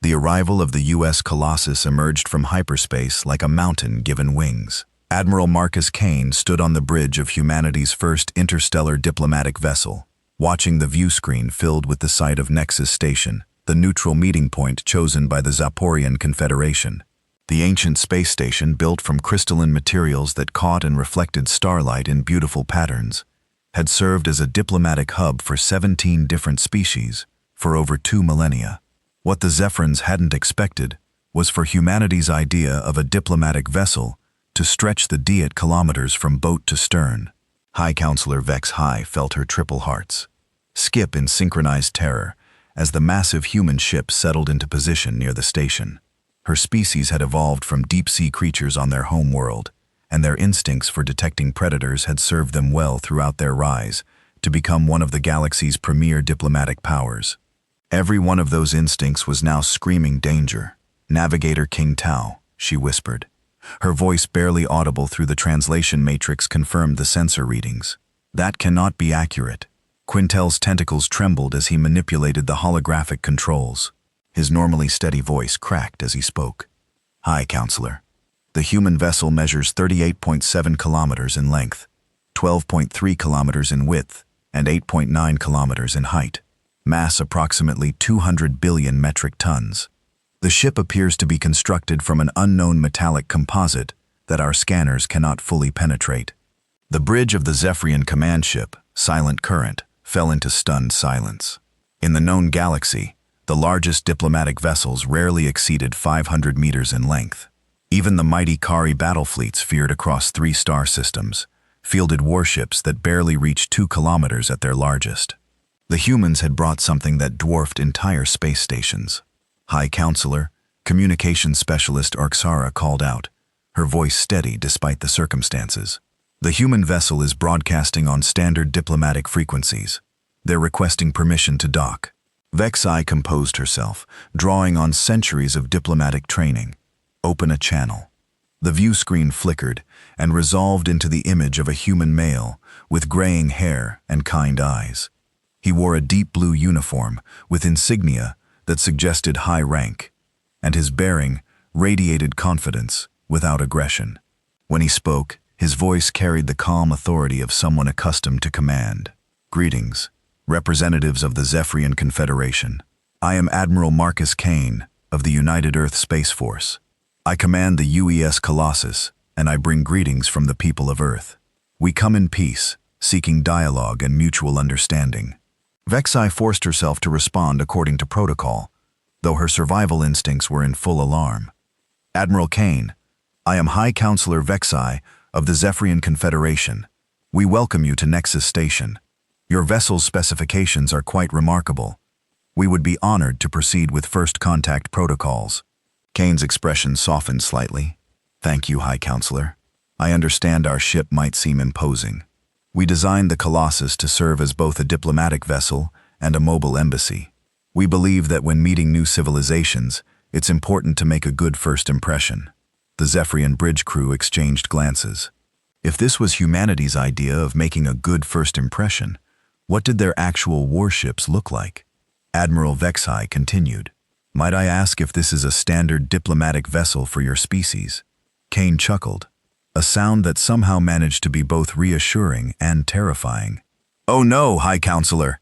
The arrival of the U.S. Colossus emerged from hyperspace like a mountain given wings. Admiral Marcus Kane stood on the bridge of humanity's first interstellar diplomatic vessel, watching the view screen filled with the sight of Nexus Station, the neutral meeting point chosen by the Zaporian Confederation. The ancient space station, built from crystalline materials that caught and reflected starlight in beautiful patterns, had served as a diplomatic hub for 17 different species for over 2 millennia. What the Zephrons hadn't expected was for humanity's idea of a diplomatic vessel to stretch the Diet kilometers from boat to stern. High Counselor Vex High felt her triple hearts skip in synchronized terror as the massive human ship settled into position near the station. Her species had evolved from deep-sea creatures on their home world, and their instincts for detecting predators had served them well throughout their rise to become one of the galaxy's premier diplomatic powers. Every one of those instincts was now screaming danger. "Navigator King Tao," she whispered. Her voice, barely audible through the translation matrix, confirmed the sensor readings. "That cannot be accurate." Quintel's tentacles trembled as he manipulated the holographic controls. His normally steady voice cracked as he spoke. "Hi, Counselor. The human vessel measures 38.7 kilometers in length, 12.3 kilometers in width, and 8.9 kilometers in height. Mass approximately 200 billion metric tons. The ship appears to be constructed from an unknown metallic composite that our scanners cannot fully penetrate." The bridge of the Zephyrian command ship, Silent Current, fell into stunned silence. In the known galaxy, the largest diplomatic vessels rarely exceeded 500 meters in length. Even the mighty Kari battle fleets feared across 3 star systems, fielded warships that barely reached 2 kilometers at their largest. The humans had brought something that dwarfed entire space stations. "High Counselor," Communications Specialist Arxara called out, her voice steady despite the circumstances. "The human vessel is broadcasting on standard diplomatic frequencies. They're requesting permission to dock." Vexai composed herself, drawing on centuries of diplomatic training. "Open a channel." The view screen flickered and resolved into the image of a human male with graying hair and kind eyes. He wore a deep blue uniform with insignia that suggested high rank, and his bearing radiated confidence without aggression. When he spoke, his voice carried the calm authority of someone accustomed to command. "Greetings, representatives of the Zephyrian Confederation. I am Admiral Marcus Kane of the United Earth Space Force. I command the UES Colossus, and I bring greetings from the people of Earth. We come in peace, seeking dialogue and mutual understanding." Vexai forced herself to respond according to protocol, though her survival instincts were in full alarm. "Admiral Kane, I am High Counselor Vexai of the Zephyrian Confederation. We welcome you to Nexus Station. Your vessel's specifications are quite remarkable. We would be honored to proceed with first contact protocols." Kane's expression softened slightly. "Thank you, High Counselor. I understand our ship might seem imposing. We designed the Colossus to serve as both a diplomatic vessel and a mobile embassy. We believe that when meeting new civilizations, it's important to make a good first impression." The Zephyrian bridge crew exchanged glances. If this was humanity's idea of making a good first impression, what did their actual warships look like? Admiral Vexai continued, "Might I ask if this is a standard diplomatic vessel for your species?" Kane chuckled, a sound that somehow managed to be both reassuring and terrifying. "Oh no, High Counselor.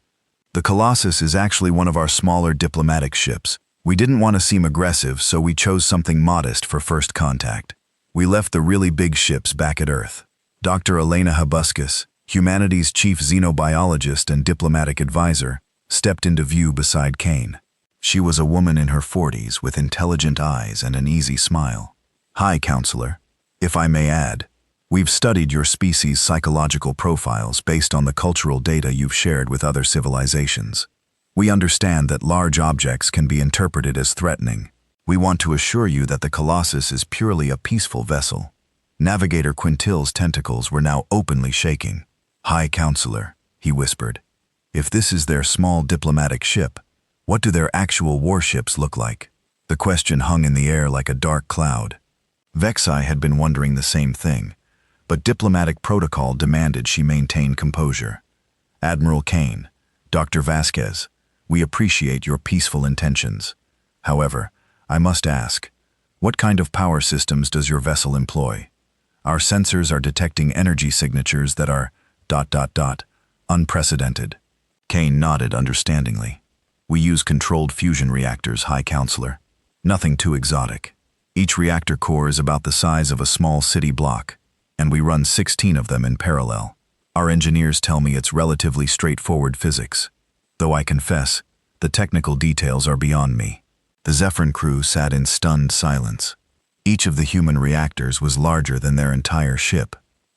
The Colossus is actually one of our smaller diplomatic ships. We didn't want to seem aggressive, so we chose something modest for first contact. We left the really big ships back at Earth." Dr. Elena Hibuscus, humanity's chief xenobiologist and diplomatic advisor, stepped into view beside Kane. She was a woman in her 40s with intelligent eyes and an easy smile. "Hi, Counselor. If I may add, we've studied your species' psychological profiles based on the cultural data you've shared with other civilizations. We understand that large objects can be interpreted as threatening. We want to assure you that the Colossus is purely a peaceful vessel." Navigator Quintil's tentacles were now openly shaking. "High Counselor," he whispered, "if this is their small diplomatic ship, what do their actual warships look like?" The question hung in the air like a dark cloud. Vexai had been wondering the same thing, but diplomatic protocol demanded she maintain composure. "Admiral Kane, Dr. Vasquez, we appreciate your peaceful intentions. However, I must ask, what kind of power systems does your vessel employ? Our sensors are detecting energy signatures that are ... unprecedented. Kane nodded understandingly. We use controlled fusion reactors, High Counselor. Nothing too exotic. Each reactor core is about the size of a small city block, and we run 16 of them in parallel. Our engineers tell me it's relatively straightforward physics, though I confess, the technical details are beyond me. The Zephyrin crew sat in stunned silence. Each of the human reactors was larger than their entire ship.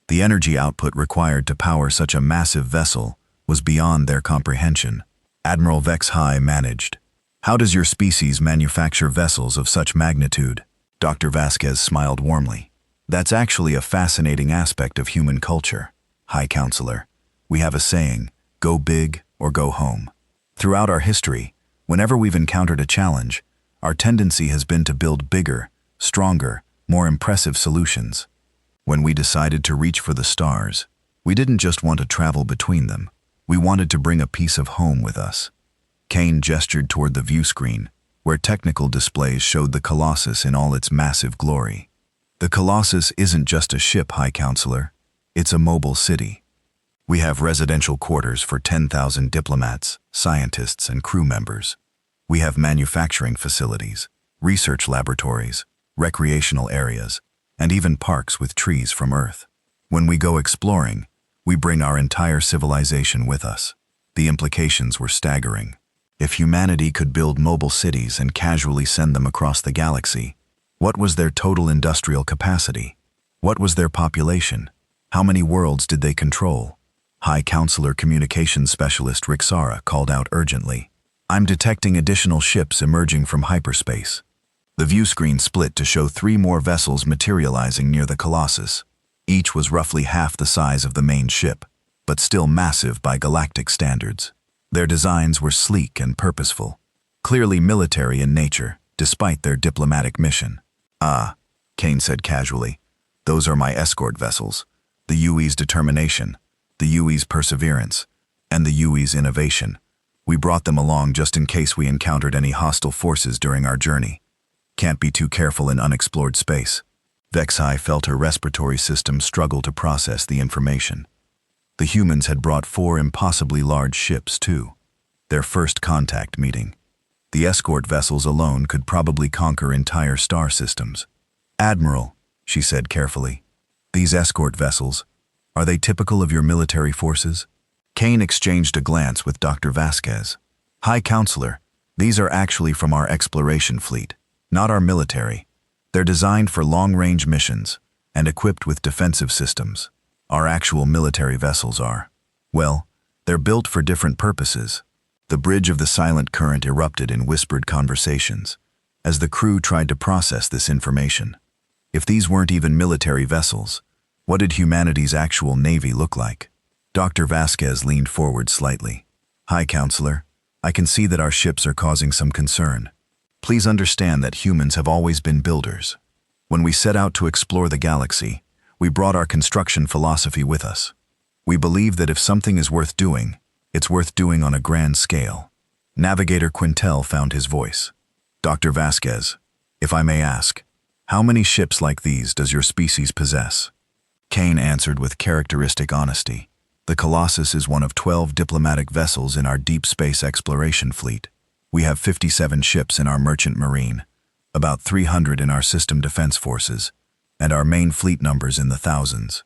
The energy output required to power such a massive vessel was beyond their comprehension. Admiral Vex High managed. How does your species manufacture vessels of such magnitude? Dr. Vasquez smiled warmly. That's actually a fascinating aspect of human culture, High Counselor. We have a saying, go big or go home. Throughout our history, whenever we've encountered a challenge, our tendency has been to build bigger, stronger, more impressive solutions. When we decided to reach for the stars, we didn't just want to travel between them. We wanted to bring a piece of home with us. Kane gestured toward the view screen, where technical displays showed the Colossus in all its massive glory. The Colossus isn't just a ship, High Counselor. It's a mobile city. We have residential quarters for 10,000 diplomats, scientists, and crew members. We have manufacturing facilities, research laboratories, recreational areas, and even parks with trees from Earth. When we go exploring, we bring our entire civilization with us. The implications were staggering. If humanity could build mobile cities and casually send them across the galaxy, what was their total industrial capacity? What was their population? How many worlds did they control? High Counselor Communications Specialist Rixara called out urgently. I'm detecting additional ships emerging from hyperspace. The view screen split to show 3 more vessels materializing near the Colossus. Each was roughly half the size of the main ship, but still massive by galactic standards. Their designs were sleek and purposeful, clearly military in nature, despite their diplomatic mission. Ah, Kane said casually, those are my escort vessels, the UE's Determination, the UE's Perseverance, and the UE's Innovation. We brought them along just in case we encountered any hostile forces during our journey. Can't be too careful in unexplored space. Vexai felt her respiratory system struggle to process the information. The humans had brought 4 impossibly large ships, too. Their first contact meeting. The escort vessels alone could probably conquer entire star systems. Admiral, she said carefully, these escort vessels, are they typical of your military forces? Kane exchanged a glance with Dr. Vasquez. High Counselor, these are actually from our exploration fleet, not our military. They're designed for long-range missions and equipped with defensive systems. Our actual military vessels are, well, they're built for different purposes. The bridge of the silent current erupted in whispered conversations as the crew tried to process this information. If these weren't even military vessels, what did humanity's actual navy look like? Dr. Vasquez leaned forward slightly. High Counselor, I can see that our ships are causing some concern. Please understand that humans have always been builders. When we set out to explore the galaxy, we brought our construction philosophy with us. We believe that if something is worth doing, it's worth doing on a grand scale. Navigator Quintel found his voice. Dr. Vasquez, if I may ask, how many ships like these does your species possess? Kane answered with characteristic honesty. The Colossus is one of 12 diplomatic vessels in our deep space exploration fleet. We have 57 ships in our merchant marine, about 300 in our system defense forces, and our main fleet numbers in the thousands.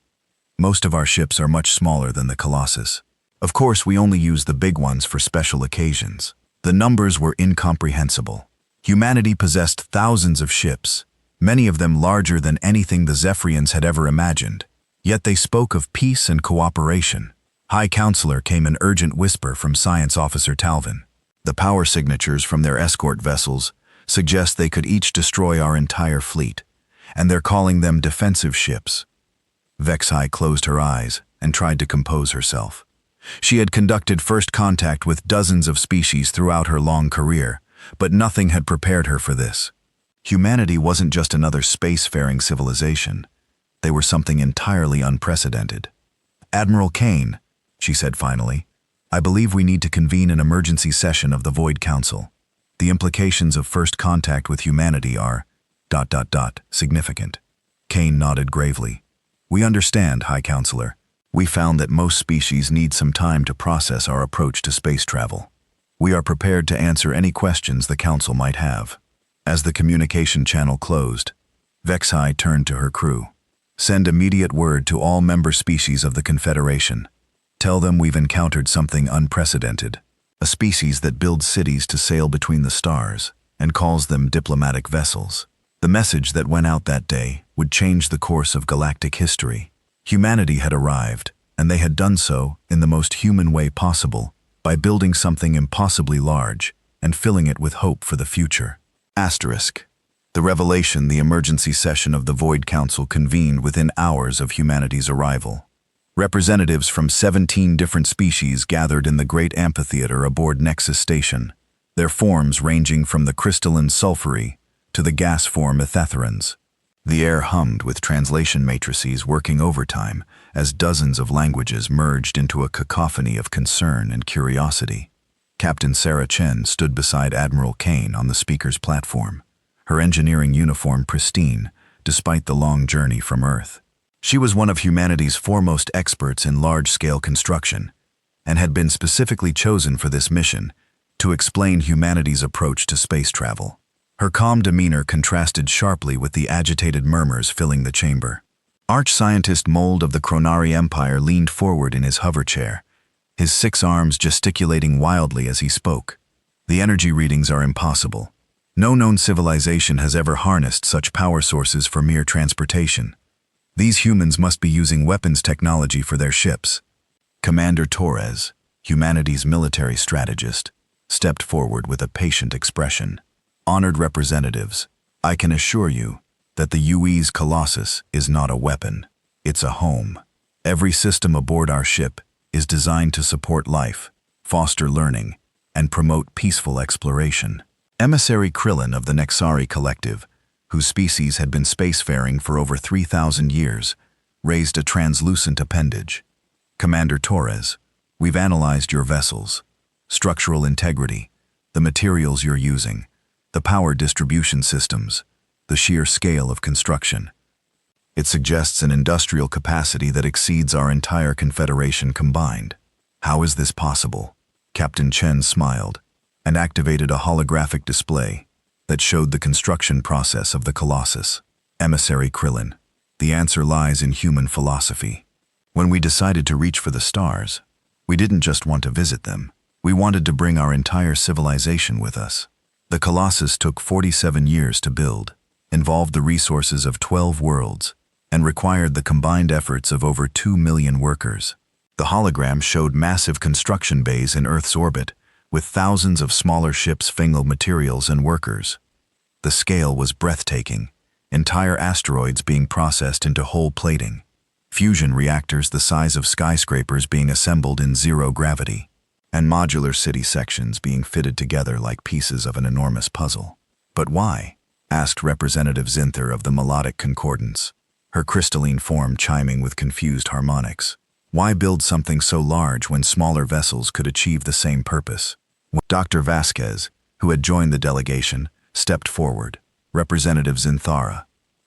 Most of our ships are much smaller than the Colossus. Of course, we only use the big ones for special occasions. The numbers were incomprehensible. Humanity possessed thousands of ships, many of them larger than anything the Zephyrians had ever imagined. Yet they spoke of peace and cooperation. High Counselor, came an urgent whisper from Science Officer Talvin. The power signatures from their escort vessels suggest they could each destroy our entire fleet, and they're calling them defensive ships. Vexai closed her eyes and tried to compose herself. She had conducted first contact with dozens of species throughout her long career, but nothing had prepared her for this. Humanity wasn't just another spacefaring civilization. They were something entirely unprecedented. Admiral Kane, she said finally, I believe we need to convene an emergency session of the Void Council. The implications of first contact with humanity are ... significant. Kane nodded gravely. We understand, High Counselor. We found that most species need some time to process our approach to space travel. We are prepared to answer any questions the Council might have. As the communication channel closed, Vexai turned to her crew. Send immediate word to all member species of the Confederation. Tell them we've encountered something unprecedented. A species that builds cities to sail between the stars and calls them diplomatic vessels. The message that went out that day would change the course of galactic history. Humanity had arrived, and they had done so in the most human way possible, by building something impossibly large and filling it with hope for the future. Asterisk. The revelation, the emergency session of the Void Council convened within hours of humanity's arrival. Representatives from 17 different species gathered in the great amphitheater aboard Nexus Station, their forms ranging from the crystalline sulfury to the gas form ethetherans. The air hummed with translation matrices working overtime as dozens of languages merged into a cacophony of concern and curiosity. Captain Sarah Chen stood beside Admiral Kane on the speaker's platform, her engineering uniform pristine despite the long journey from Earth. She was one of humanity's foremost experts in large-scale construction and had been specifically chosen for this mission to explain humanity's approach to space travel. Her calm demeanor contrasted sharply with the agitated murmurs filling the chamber. Arch-scientist Mold of the Chronari Empire leaned forward in his hover chair, his 6 arms gesticulating wildly as he spoke. The energy readings are impossible. No known civilization has ever harnessed such power sources for mere transportation. These humans must be using weapons technology for their ships. Commander Torres, humanity's military strategist, stepped forward with a patient expression. Honored representatives, I can assure you that the UE's Colossus is not a weapon. It's a home. Every system aboard our ship is designed to support life, foster learning, and promote peaceful exploration. Emissary Krillin of the Nexari Collective, whose species had been spacefaring for over 3,000 years, raised a translucent appendage. Commander Torres, we've analyzed your vessels, structural integrity, the materials you're using, the power distribution systems, the sheer scale of construction. It suggests an industrial capacity that exceeds our entire Confederation combined. How is this possible? Captain Chen smiled and activated a holographic display that showed the construction process of the Colossus. Emissary Krillin, the answer lies in human philosophy. When we decided to reach for the stars, we didn't just want to visit them. We wanted to bring our entire civilization with us. The Colossus took 47 years to build, involved the resources of 12 worlds, and required the combined efforts of over 2 million workers. The hologram showed massive construction bays in Earth's orbit, with thousands of smaller ships full of materials and workers. The scale was breathtaking, entire asteroids being processed into whole plating, fusion reactors the size of skyscrapers being assembled in zero gravity, and modular city sections being fitted together like pieces of an enormous puzzle. But why? Asked Representative Zinther of the Melodic Concordance, her crystalline form chiming with confused harmonics. Why build something so large when smaller vessels could achieve the same purpose? Dr. Vasquez, who had joined the delegation, stepped forward. Representative Zinthara,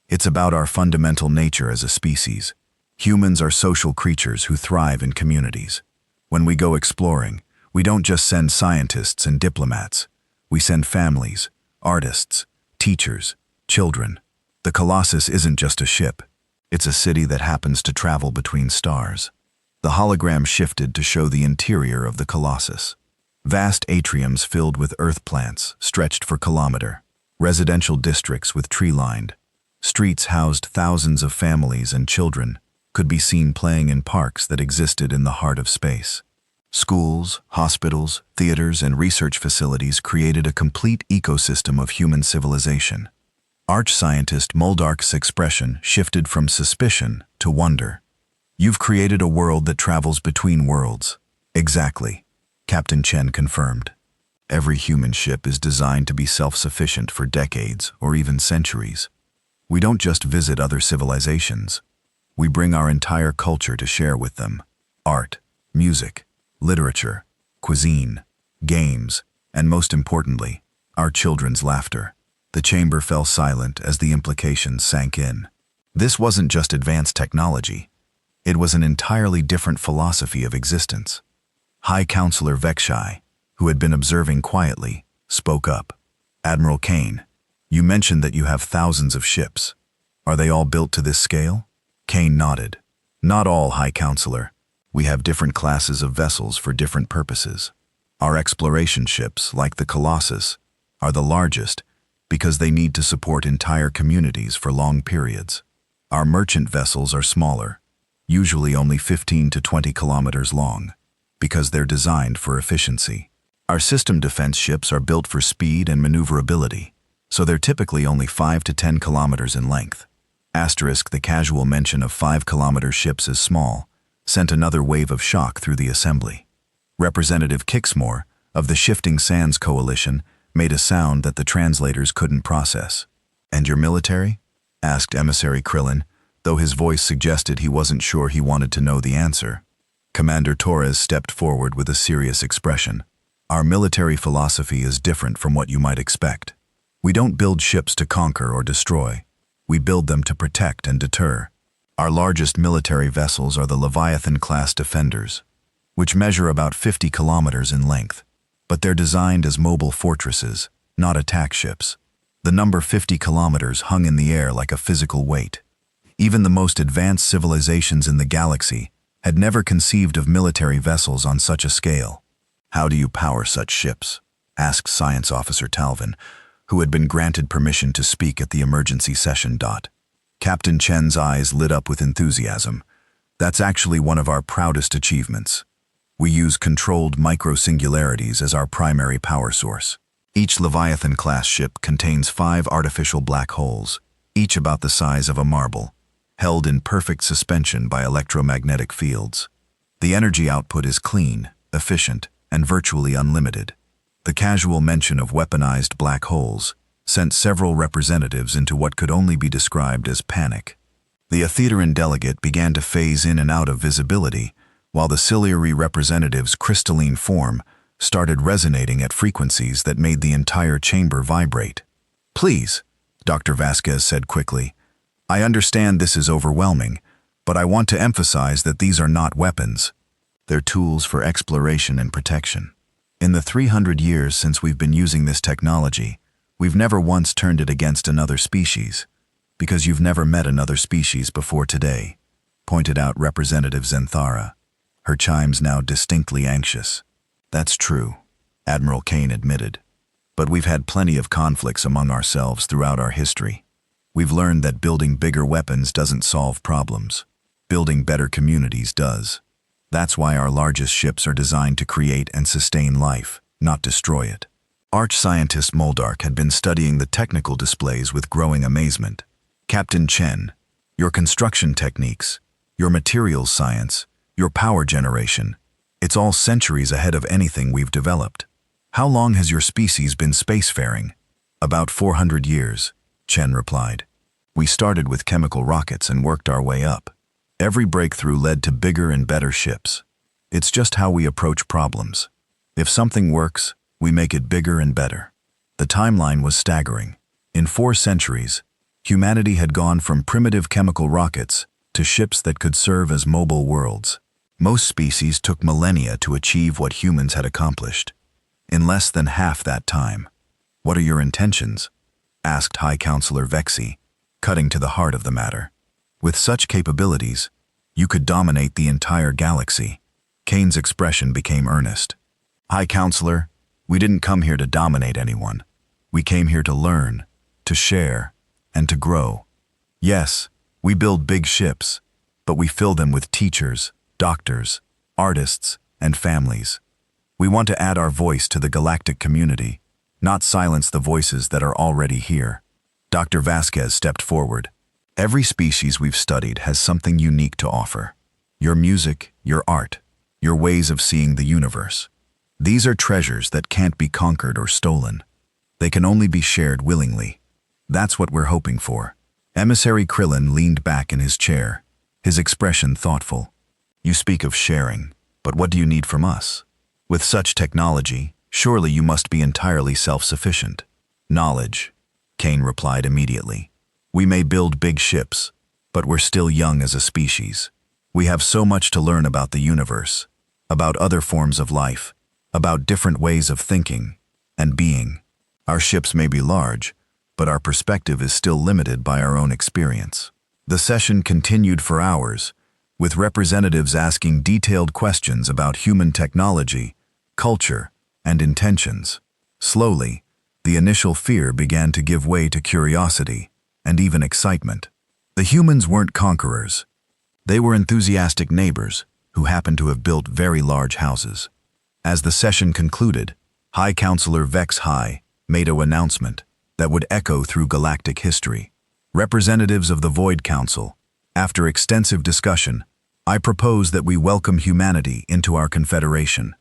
it's about our fundamental nature as a species. Humans are social creatures who thrive in communities. When we go exploring, we don't just send scientists and diplomats. We send families, artists, teachers, children. The Colossus isn't just a ship. It's a city that happens to travel between stars. The hologram shifted to show the interior of the Colossus. Vast atriums filled with earth plants stretched for kilometers. Residential districts with tree-lined. Streets housed thousands of families and children could be seen playing in parks that existed in the heart of space. Schools, hospitals, theaters, and research facilities created a complete ecosystem of human civilization. Arch-scientist Moldark's expression shifted from suspicion to wonder. You've created a world that travels between worlds. Exactly, Captain Chen confirmed. Every human ship is designed to be self-sufficient for decades or even centuries. We don't just visit other civilizations. We bring our entire culture to share with them. Art, music, literature, cuisine, games, and most importantly, Our children's laughter. The chamber fell silent as the implications sank in. This wasn't just advanced technology. It was an entirely different philosophy of existence. High Counselor Vekshai, who had been observing quietly, spoke up. Admiral Kane, you mentioned that you have thousands of ships. Are they all built to this scale? Kane nodded. Not all, High Counselor. We have different classes of vessels for different purposes. Our exploration ships, like the Colossus, are the largest because they need to support entire communities for long periods. Our merchant vessels are smaller, usually only 15 to 20 kilometers long, because they're designed for efficiency. Our system defense ships are built for speed and maneuverability, so they're typically only 5 to 10 kilometers in length. Asterisk, the casual mention of 5-kilometer ships as small sent another wave of shock through the assembly. Representative Kixmore, of the Shifting Sands Coalition, made a sound that the translators couldn't process. And your military? Asked Emissary Krillin, though his voice suggested he wasn't sure he wanted to know the answer. Commander Torres stepped forward with a serious expression. Our military philosophy is different from what you might expect. We don't build ships to conquer or destroy. We build them to protect and deter. Our largest military vessels are the Leviathan-class Defenders, which measure about 50 kilometers in length. But they're designed as mobile fortresses, not attack ships. The number 50 kilometers hung in the air like a physical weight. Even the most advanced civilizations in the galaxy had never conceived of military vessels on such a scale. How do you power such ships? Asked Science Officer Talvin, who had been granted permission to speak at the emergency session. Captain Chen's eyes lit up with enthusiasm. That's actually one of our proudest achievements. We use controlled microsingularities as our primary power source. Each Leviathan-class ship contains 5 artificial black holes, each about the size of a marble, held in perfect suspension by electromagnetic fields. The energy output is clean, efficient, and virtually unlimited. The casual mention of weaponized black holes sent several representatives into what could only be described as panic. The Aetheteran delegate began to phase in and out of visibility, while the ciliary representative's crystalline form started resonating at frequencies that made the entire chamber vibrate. Please, Dr. Vasquez said quickly, I understand this is overwhelming, but I want to emphasize that these are not weapons. They're tools for exploration and protection. In the 300 years since we've been using this technology, we've never once turned it against another species, because you've never met another species before today, pointed out Representative Zenthara, her chimes now distinctly anxious. That's true, Admiral Kane admitted. But we've had plenty of conflicts among ourselves throughout our history. We've learned that building bigger weapons doesn't solve problems. Building better communities does. That's why our largest ships are designed to create and sustain life, not destroy it. Arch-scientist Moldark had been studying the technical displays with growing amazement. Captain Chen, your construction techniques, your materials science, your power generation, it's all centuries ahead of anything we've developed. How long has your species been spacefaring? About 400 years, Chen replied. We started with chemical rockets and worked our way up. Every breakthrough led to bigger and better ships. It's just how we approach problems. If something works, we make it bigger and better. The timeline was staggering. In 4 centuries, humanity had gone from primitive chemical rockets to ships that could serve as mobile worlds. Most species took millennia to achieve what humans had accomplished. In less than half that time. What are your intentions? Asked High Counselor Vexi, cutting to the heart of the matter. With such capabilities, you could dominate the entire galaxy. Kane's expression became earnest. High Counselor, we didn't come here to dominate anyone. We came here to learn, to share, and to grow. Yes, we build big ships, but we fill them with teachers, doctors, artists, and families. We want to add our voice to the galactic community, not silence the voices that are already here. Dr. Vasquez stepped forward. Every species we've studied has something unique to offer. Your music, your art, your ways of seeing the universe. These are treasures that can't be conquered or stolen. They can only be shared willingly. That's what we're hoping for. Emissary Krillin leaned back in his chair, his expression thoughtful. You speak of sharing, but what do you need from us? With such technology, Surely you must be entirely self-sufficient. Knowledge, Kane replied immediately. We may build big ships, but we're still young as a species. We have so much to learn about the universe, about other forms of life, about different ways of thinking and being. Our ships may be large, but our perspective is still limited by our own experience. The session continued for hours, with representatives asking detailed questions about human technology, culture, and intentions. Slowly, the initial fear began to give way to curiosity and even excitement. The humans weren't conquerors. They were enthusiastic neighbors who happened to have built very large houses. As the session concluded, High Counselor Vex High made an announcement that would echo through galactic history. Representatives of the Void Council, after extensive discussion, I propose that we welcome humanity into our confederation.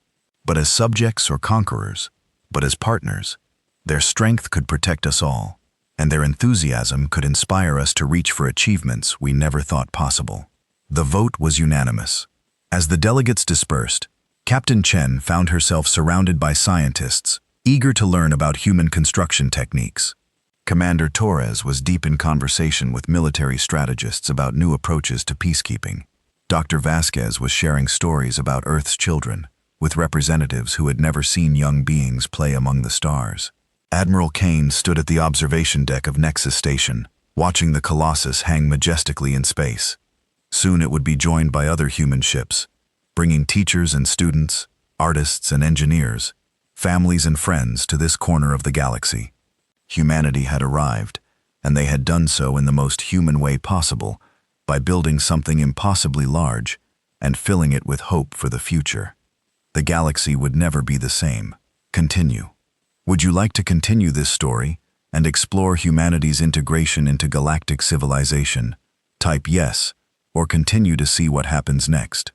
But as subjects or conquerors, but as partners. Their strength could protect us all, and their enthusiasm could inspire us to reach for achievements we never thought possible. The vote was unanimous. As the delegates dispersed, Captain Chen found herself surrounded by scientists, eager to learn about human construction techniques. Commander Torres was deep in conversation with military strategists about new approaches to peacekeeping. Dr. Vasquez was sharing stories about Earth's children, with representatives who had never seen young beings play among the stars. Admiral Kane stood at the observation deck of Nexus Station, watching the Colossus hang majestically in space. Soon it would be joined by other human ships, bringing teachers and students, artists and engineers, families and friends to this corner of the galaxy. Humanity had arrived, and they had done so in the most human way possible, by building something impossibly large and filling it with hope for the future. The galaxy would never be the same. Continue. Would you like to continue this story and explore humanity's integration into galactic civilization? Type yes, or continue to see what happens next.